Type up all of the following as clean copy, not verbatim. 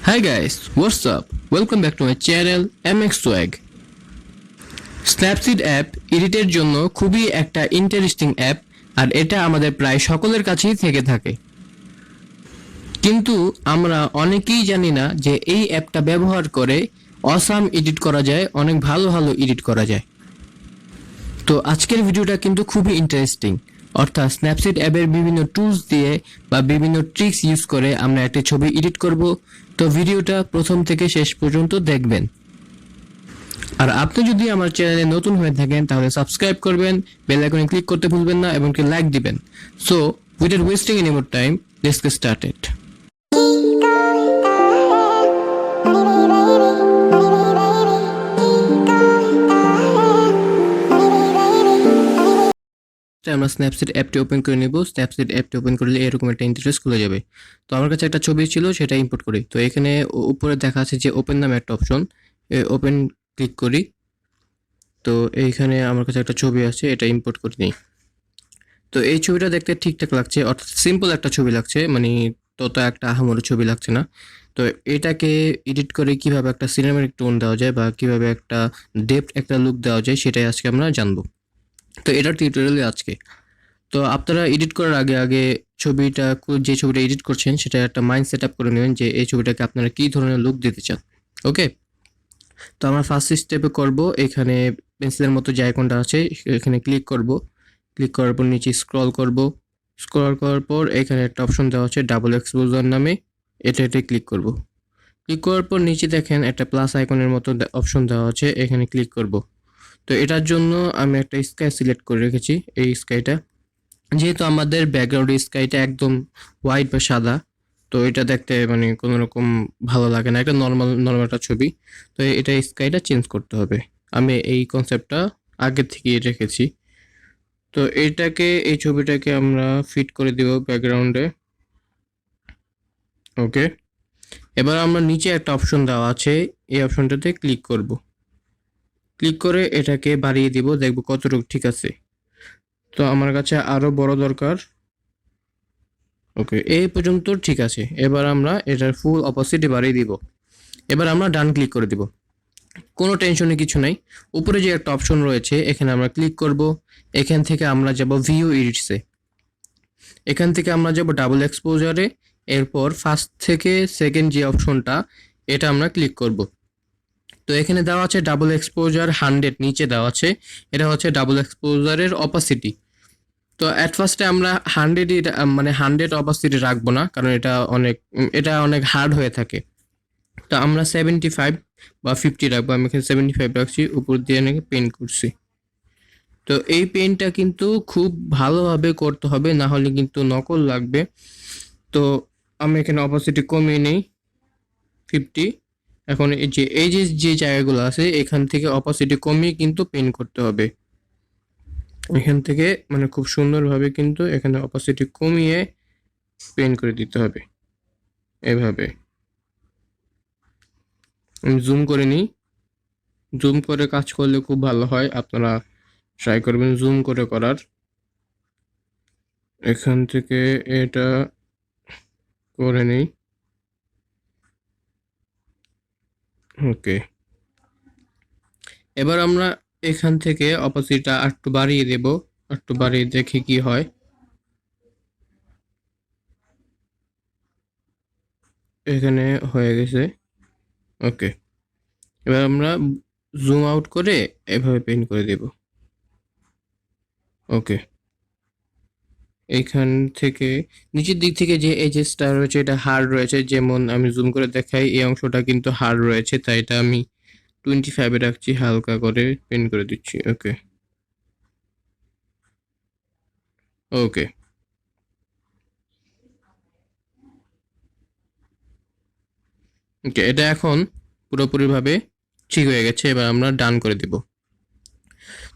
Hi guys, what's up? Welcome back to my channel MX Swag. Snapseed app এডিটের জন্য খুবই একটা interesting app আর এটা আমাদের প্রায় সকলের কাছেই থেকে থাকে। কিন্তু আমরা অনেকেই জানি না যে এই অ্যাপটা ব্যবহার করে অসাম এডিট করা যায়, অনেক ভালো ভালো এডিট করা যায়। তো আজকের ভিডিওটা কিন্তু খুবই ইন্টারেস্টিং, অর্থাৎ স্ন্যাপসিড অ্যাপের বিভিন্ন টুলস দিয়ে বা বিভিন্ন ট্রিক্স ইউজ করে আমরা একটা ছবি এডিট করব। তো ভিডিওটা প্রথম থেকে শেষ পর্যন্ত দেখবেন। আর আপনি যদি আমার চ্যানেলে নতুন হয়ে থাকেন তাহলে সাবস্ক্রাইব করবেন, বেল আইকনে ক্লিক করতে ভুলবেন না এবং লাইক দিবেন। So without wasting any more time, let's get started. আমরা স্ন্যাপসিড অ্যাপটি ওপেন করে নেব। স্ন্যাপসিড অ্যাপটি ওপেন করলে এরকম একটা ইন্টারফেস খুলে যাবে। তো আমার কাছে একটা ছবি ছিল, সেটা ইম্পোর্ট করি। তো এখানে উপরে দেখা আছে যে ওপেন নামে একটা অপশন, ওপেন ক্লিক করি। তো এইখানে আমার কাছে একটা ছবি আছে, এটা ইম্পোর্ট করে নিই। তো এই ছবিটা দেখতে ঠিকঠাক লাগছে, অর্থাৎ সিম্পল একটা ছবি লাগছে, মানে তত একটা আহামরি ছবি লাগছে না। তো এটাকে এডিট করে কিভাবে একটা সিনেমাটিক টোন দেওয়া যায় বা কিভাবে একটা ডেপথ একটা লুক দেওয়া যায় সেটাই আজকে আমরা জানবো। তো এটার টিউটোরিয়ালে আজকে। তো আপনারা এডিট করার আগে আগে যে ছবিটা এডিট করছেন সেটা একটা মাইন্ড সেট আপ করে নেবেন যে এই ছবিটাকে আপনারা কী ধরনের লুক দিতে চান। ওকে, তো আমরা ফার্স্ট স্টেপে করব, এখানে পেন্সিলের মতো যে আইকনটা আছে এখানে ক্লিক করব। ক্লিক করার পর নিচে স্ক্রল করব। স্ক্রল করার পর এখানে একটা অপশন দেওয়া আছে ডাবল এক্সপোজার নামে, এটাতে ক্লিক করব। ক্লিক করার পর নিচে দেখেন একটা প্লাস আইকনের মতো অপশন দেওয়া আছে, এখানে ক্লিক করব। তো এটার জন্য আমি একটা স্কাই সিলেক্ট করে রেখেছি। এই স্কাইটা, যেহেতু আমাদের ব্যাকগ্রাউন্ডের স্কাইটা একদম হোয়াইট বা সাদা, তো এটা দেখতে মানে কোনো রকম ভালো লাগে না, একটা নর্মাল একটা ছবি। তো এটা স্কাইটা চেঞ্জ করতে হবে। আমি এই কনসেপ্টটা আগে থেকেই রেখেছি। তো এই ছবিটাকে আমরা ফিট করে দেব ব্যাকগ্রাউন্ডে। ওকে, এবার আমরা নিচে একটা অপশন দেওয়া আছে, এই অপশনটাতে ক্লিক করব। ক্লিক করে এটাকে বাড়িয়ে দিব, দেখব কতটুকু ঠিক আছে। তো আমার কাছে আরও বড় দরকার। ওকে, এই পর্যন্ত ঠিক আছে। এবার আমরা এটার ফুল অপোসিটি বাড়িয়ে দিব। এবার আমরা ডান ক্লিক করে দিব। কোনো টেনশনের কিছু নাই। উপরে যে একটা অপশন রয়েছে এখানে আমরা ক্লিক করব। এখান থেকে আমরা যাব ভিউ এডিটসে। এখান থেকে আমরা যাব ডাবল এক্সপোজারে। এরপর ফার্স্ট থেকে সেকেন্ড যে অপশনটা, এটা আমরা ক্লিক করব। তো এখানে দেওয়া আছে ডাবল এক্সপোজার 100, নিচে দেওয়া আছে এটা হচ্ছে ডাবল এক্সপোজারের অপাসিটি। তো অ্যাট ফার্স্টে আমরা 100 অপাসিটি রাখবো না, কারণ এটা অনেক হার্ড হয়ে থাকে। তো আমরা 75 বা 50 রাখবো। আমি এখানে 75 রাখছি, উপর দিয়ে নাকি পেন্ট করছি। তো এই পেন্টটা কিন্তু খুব ভালোভাবে করতে হবে, না হলে কিন্তু নকল লাগবে। তো আমি এখানে অপাসিটি কমিয়ে নেই 50। এখন যে জায়গাগুলো আছে এখান থেকে অপাসিটি কমিয়ে কিন্তু পেন্ট করতে হবে। এখান থেকে মানে খুব সুন্দরভাবে কিন্তু এখানে অপাসিটি কমিয়ে পেন্ট করে দিতে হবে এভাবে। আমি জুম করে নিই। জুম করে কাজ করলে খুব ভালো হয়, আপনারা ট্রাই করবেন জুম করে করার। এখান থেকে এটা করে নিই। ওকে, এবার আমরা এখান থেকে অপোজিটটা একটু বাড়িয়ে দেব, একটু বাড়িয়ে দেখি কি হয়। এখানে হয়ে গেছে। ওকে, এবার আমরা জুম আউট করে এভাবে পেন্ট করে দেব। ওকে, এইখান থেকে নিচের দিক থেকে যে এজেসটা রয়েছে এটা হার্ড রয়েছে, যেমন আমি জুম করে দেখাই এই অংশটা কিন্তু হার্ড রয়েছে, তাই এটা আমি 25-এ রাখছি, হালকা করে পেন্ট করে দিচ্ছি। ওকে ওকে ওকে, এটা এখন পুরোপুরিভাবে ঠিক হয়ে গেছে। এবার আমরা ডান করে দিব।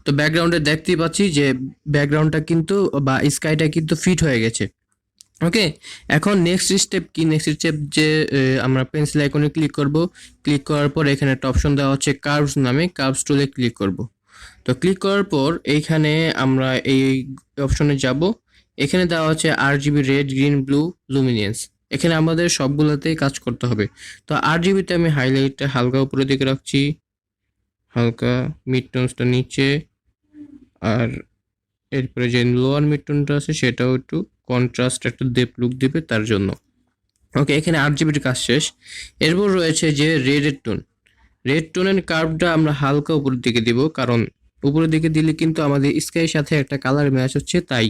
তো ব্যাকগ্রাউন্ডে দেখতেই পাচ্ছি যে ব্যাকগ্রাউন্ডটা কিন্তু বা স্কাইটা কিন্তু ফিট হয়ে গেছে। ওকে, এখন নেক্সট স্টেপ কি? নেক্সট স্টেপ যে আমরা পেন্সিল আইকনে ক্লিক করব। ক্লিক করার পর এখানে একটা অপশন দেওয়া হচ্ছে কার্ভস নামে, কার্ভস টুলে ক্লিক করব। তো ক্লিক করার পর এইখানে আমরা এই অপশনে যাব। এখানে দেওয়া হচ্ছে RGB red, green, blue, luminance. এখানে আমাদের সবগুলোতেই কাজ করতে হবে। তো RGBতে আমি হাইলাইটটা হালকা উপরের দিকে রাখছি, হালকা মিড টোনসটা নিচে, আর এরপরে যে লোয়ার মিড টোনটা আছে সেটাও একটু কন্ট্রাস্ট একটা ডেপ লুক দিবে তার জন্য। ওকে, এখানে RGBর কাজ শেষ। এরপর রয়েছে যে রেডের টোন। রেড টোনের কার্ভটা আমরা হালকা উপরের দিকে দিব, কারণ উপরের দিকে দিলে কিন্তু আমাদের স্কাইয়ের সাথে একটা কালার ম্যাচ হচ্ছে তাই।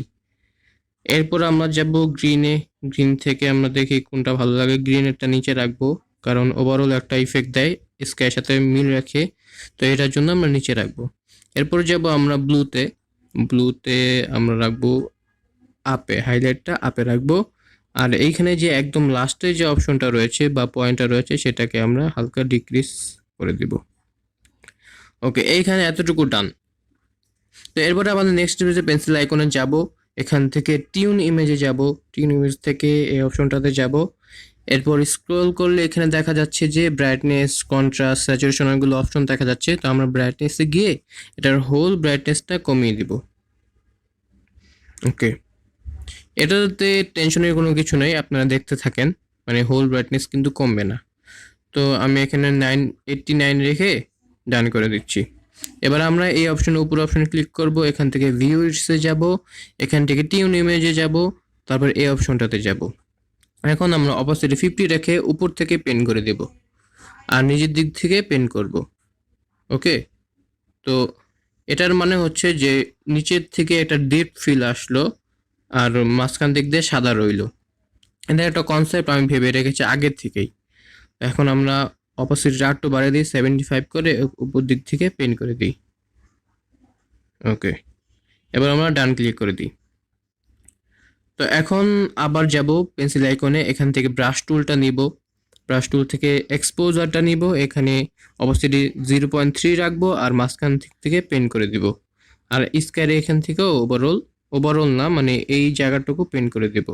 এরপর আমরা যাব গ্রিনে। গ্রিন থেকে আমরা দেখি কোনটা ভালো লাগে, গ্রিনেরটা নিচে রাখবো, কারণ ওভারঅল একটা ইফেক্ট দেয়, স্কাইয়ের সাথে মিল রাখে, তো এটার জন্য আমরা নিচে রাখবো। এরপর যাব আমরা ব্লুতে। ব্লুতে আমরা রাখবো আপে, হাইলাইটটা আপে রাখবো। আর এইখানে যে একদম লাস্টে যে অপশনটা রয়েছে বা পয়েন্টটা রয়েছে সেটাকে আমরা হালকা ডিক্রিজ করে দিব। ওকে, এইখানে এতটুকু ডান। তো এরপরে আমাদের নেক্সট ইমেজে পেন্সিল আইকনে যাব, এখান থেকে টিউন ইমেজে যাব, টিউন ইমেজ থেকে এই অপশনটাতে যাব। এরপর স্ক্রল করলে এখানে দেখা যাচ্ছে যে ব্রাইটনেস, কন্ট্রাস্ট, স্যাচুরেশন এগুলো অপশন দেখা যাচ্ছে। তো আমরা ব্রাইটনেসে গিয়ে এটার হোল ব্রাইটনেসটা কমিয়ে দিব। ওকে, এটাতে টেনশনের কোনো কিছু নেই, আপনারা দেখতে থাকেন, মানে হোল ব্রাইটনেস কিন্তু কমবে না। তো আমি এখানে 989 রেখে ডান করে দিচ্ছি। এবার আমরা এই অপশন উপর অপশনে ক্লিক করব, এখান থেকে ভিউসে যাব, এখান থেকে টিউন ইমেজে যাব, তারপর এই অপশনটাতে যাব। এখন আমরা অপোজিটে 50 রেখে উপর থেকে পেন করে দেব আর নিজের দিক থেকে পেন করব। ওকে, তো এটার মানে হচ্ছে যে নিচের থেকে একটা ডিপ ফিল আসলো আর মাঝখান দিক দিয়ে সাদা রইলো। এটা একটা কনসেপ্ট আমি ভেবে রেখেছি আগের থেকেই। এখন আমরা অপোজিট আরেকটু বাড়িয়ে দিই, 75 করে উপর দিক থেকে পেন করে দিই। ওকে, এবার আমরা ডান ক্লিক করে দিই। তো এখন আবার যাব পেন্সিল আইকনে, এখান থেকে ব্রাশ টুলটা নিব, ব্রাশ টুল থেকে এক্সপোজারটা নিব, এখানে অবশ্যই 0.3 রাখবো আর মাঝখান থেকে পেন করে দিব। আর স্কাইরে এখান থেকেও ওভারঅল না, মানে এই জায়গাটুকু পেন করে দেব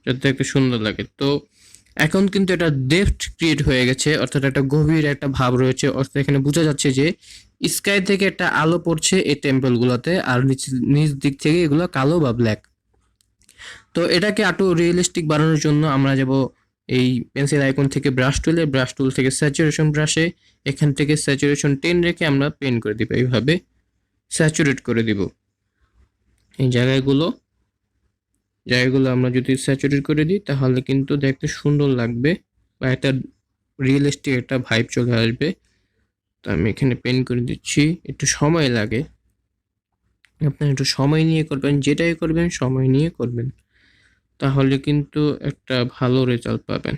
যাতে একটু সুন্দর লাগে। তো এখন কিন্তু এটা ডেপথ ক্রিয়েট হয়ে গেছে, অর্থাৎ একটা গভীর একটা ভাব রয়েছে, অর্থাৎ এখানে বোঝা যাচ্ছে যে স্কাই থেকে একটা আলো পড়ছে এই টেম্পলগুলোতে, আর নিচ দিক থেকে এগুলো কালো বা ব্ল্যাক। তো এটাকে আরো রিয়েলিস্টিক বানানোর জন্য আমরা যাব এই পেন্সিল আইকন থেকে ব্রাশ টুল থেকে স্যাচুরেশন ব্রাশে, এখান থেকে স্যাচুরেশন 10 রেখে আমরা পেন করে দিব, এইভাবে স্যাচুরেট করে দিব। এই জায়গাগুলো আমরা যদি স্যাচুরেট করে দিই তাহলে কিন্তু দেখতে সুন্দর লাগবে বা একটা রিয়েলিস্টিক একটা ভাইব চলে আসবে। তো আমি এখানে পেন করে দিচ্ছি, একটু সময় লাগে, আপনারা একটু সময় নিয়ে করবেন, যেটাই করবেন সময় নিয়ে করবেন, তাহলে কিন্তু একটা ভালো রেজাল্ট পাবেন।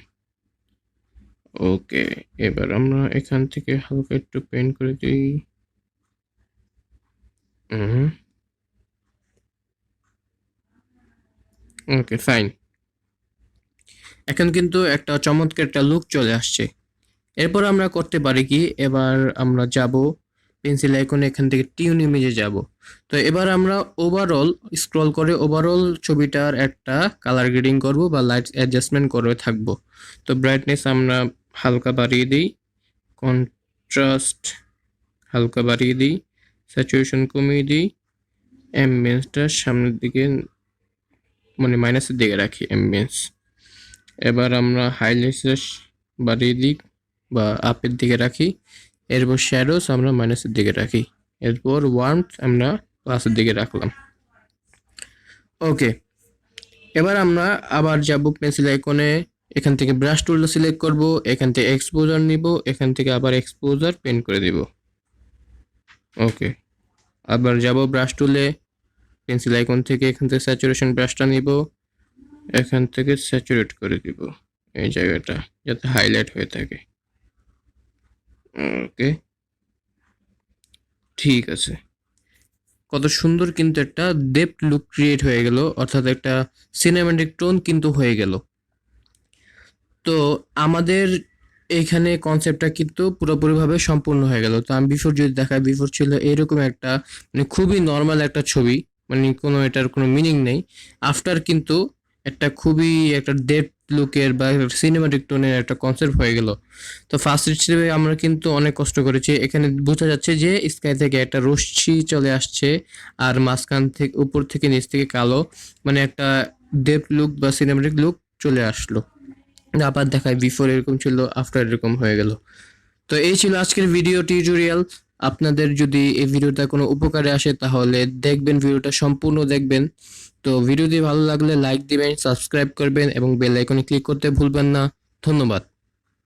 ওকে, এবার আমরা এখান থেকে হালকা একটু পেন করে দিই। ওকে, ফাইন। এখন কিন্তু একটা চমৎকার একটা লুক চলে আসছে। এরপর আমরা করতে পারি কি, এবার আমরা যাব পেন্সিল আইকনে, এখান থেকে টিউন ইমেজে যাব। তো এবার আমরা ওভারঅল স্ক্রল করে ওভারঅল ছবিটার একটা কালার গ্রেডিং করব বা লাইট অ্যাডজাস্টমেন্ট করে থাকবো। তো ব্রাইটনেস আমরা হালকা বাড়িয়ে দিই, কন্ট্রাস্ট হালকা বাড়িয়ে দিই, স্যাচুরেশন কমিয়ে দিই, অ্যাম্বিয়েন্সটা সামনের দিকে মানে মাইনাসের দিকে রাখি অ্যাম্বিয়েন্স। এবার আমরা হাইলাইটস বাড়িয়ে দিই বা আপের দিকে রাখি, এরপর শ্যাডোস আমরা মাইনাসের দিকে রাখি, এরপর ওয়ার্মথ আমরা প্লাসের দিকে রাখলাম। ওকে, এবার আমরা আবার যাব পেন্সিল আইকনে, এখান থেকে ব্রাশ টুলটা সিলেক্ট করব, এখান থেকে এক্সপোজার নিব, এখান থেকে আবার এক্সপোজার পেন করে দিব। ওকে, আবার যাব ব্রাশ টুলে, পেন্সিল আইকন থেকে এখান থেকে স্যাচুরেশন ব্রাশটা নিব, এখান থেকে স্যাচুরেট করে দিব এই জায়গাটা যাতে হাইলাইট হয়ে থাকে। ওকে, ঠিক আছে, কত সুন্দর কিন্তু একটা ডেপথ লুক ক্রিয়েট হয়ে গেল, অর্থাৎ একটা সিনেম্যাটিক টোন কিন্তু হয়ে গেল। তো আমাদের এইখানে কনসেপ্টটা কিন্তু পুরোপুরিভাবে সম্পূর্ণ হয়ে গেল। তো আমি বিফোর যদি দেখাই, বিফোর ছিল এরকম একটা মানে খুবই নর্মাল একটা ছবি, মানে কোনো এটার কোনো মিনিং নেই। আফটার কিন্তু একটা খুবই একটা ডেপথ লুকের বা সিনেমাটিক টোনের একটা কনসেপ্ট হয়ে গেল। তো ফার্স্ট হিসেবে আমরা কিন্তু অনেক কষ্ট করেছি, এখানে বোঝা যাচ্ছে যে স্কাই থেকে একটা রশ্মি চলে আসছে আর মাঝখান থেকে উপর থেকে নিচ থেকে কালো, মানে একটা ডেপথ লুক বা সিনেমাটিক লুক চলে আসলো। আবার দেখায় বিফোর এরকম ছিল, আফটার এরকম হয়ে গেল। তো এই ছিল আজকের ভিডিও টিউটোরিয়াল। আপনাদের যদি এই ভিডিওটা কোনো উপকারে আসে তাহলে দেখবেন, ভিডিওটা সম্পূর্ণ দেখবেন। তো ভিডিওটি ভালো লাগলে লাইক দিবেন, সাবস্ক্রাইব করবেন এবং বেল আইকনে ক্লিক করতে ভুলবেন না। ধন্যবাদ।